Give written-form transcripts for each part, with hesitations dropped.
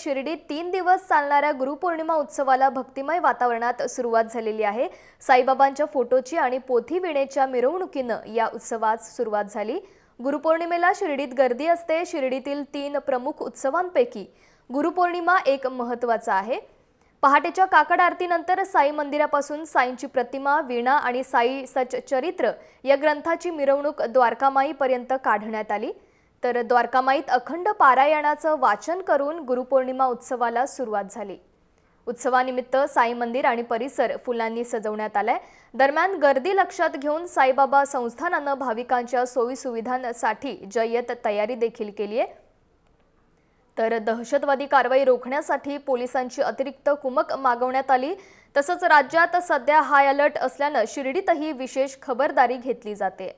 शिर्डीत 3 दिवस चालणाऱ्या गुरुपौर्णिमा उत्सवाला भक्तिमय वातावरणात सुरुवात झालेली आहे। साईबाबांच्या फोटोची आणि पोथी विणेच्या मिरवणुकीनं या उत्सवास सुरुवात झाली। गुरुपौर्णिमेला शिर्डीत गर्दी असते। शिर्डीतील 3 प्रमुख उत्सवांपैकी गुरुपौर्णिमा एक महत्त्वाचा आहे। पहाटेच्या काकड आरतीनंतर साई मंदिरापासून साईंची प्रतिमा, वीणा आणि साई सच्चरित्र या ग्रंथाची मिरवणूक द्वारकामाईपर्यंत काढण्यात आली। तर द्वारकामाईत अखंड पारायणाचं वाचन करून गुरुपौर्णिमा उत्सवाला सुरुवात झाली। उत्सवानिमित्त साई मंदिर आणि परिसर फुलांनी सजवण्यात आलाय। दरम्यान गर्दी लक्षात घेऊन साईबाबा संस्थानानं भाविकांच्या सोयी सुविधांसाठी जय्यत तयारी देखील केली आहे। तर दहशतवादी कारवाई रोखण्यासाठी पोलिसांची अतिरिक्त कुमक मागवण्यात आली। तसंच राज्यात सध्या हाय अलर्ट असल्यानं शिर्डीतही विशेष खबरदारी घेतली जाते।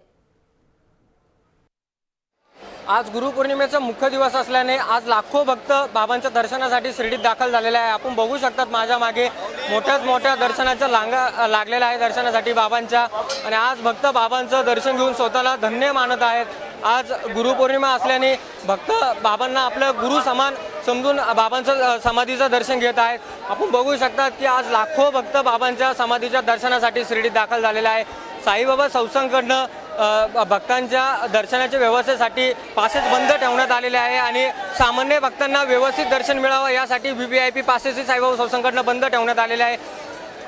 आज गुरुपौर्णिमेचा मुख्य दिवस असल्याने आज लाखो भक्त बाबांच्या दर्शनासाठी शिर्डीत दाखल झालेले आहे। आपण बघू शकतात माझ्या मागे मोठ्या दर्शनाच्या रांगा लागलेल्या आहे दर्शनासाठी बाबांच्या, आणि आज भक्त बाबांचं दर्शन घेऊन स्वतःला धन्य मानत आहेत। आज गुरुपौर्णिमा असल्याने भक्त बाबांना आपलं गुरु समान समजून बाबांचं समाधीचं दर्शन घेत आहेत। आपण बघू शकतात की आज लाखो भक्त बाबांच्या समाधीच्या दर्शनासाठी शिर्डीत दाखल झालेले आहे। साईबाबा संस्थानकडनं भक्तांच्या दर्शनाच्या व्यवस्थेसाठी पासेस बंद ठेवण्यात आलेले आहे आणि सामान्य भक्तांना व्यवस्थित दर्शन मिळावं यासाठी VVIP पासेस साईबाबा संस्थानकडनं बंद ठेवण्यात आलेले आहे।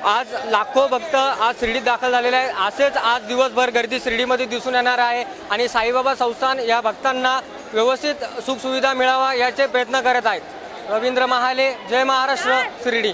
आज लाखो भक्त आज शिर्डीत दाखल झालेले आहेत। असेच आज दिवसभर गर्दी शिर्डीमध्ये दिसून येणार आहे आणि साईबाबा संस्थान या भक्तांना व्यवस्थित सुखसुविधा मिळावा याचे प्रयत्न करत आहेत। रवींद्र महाले, जय महाराष्ट्र, शिर्डी।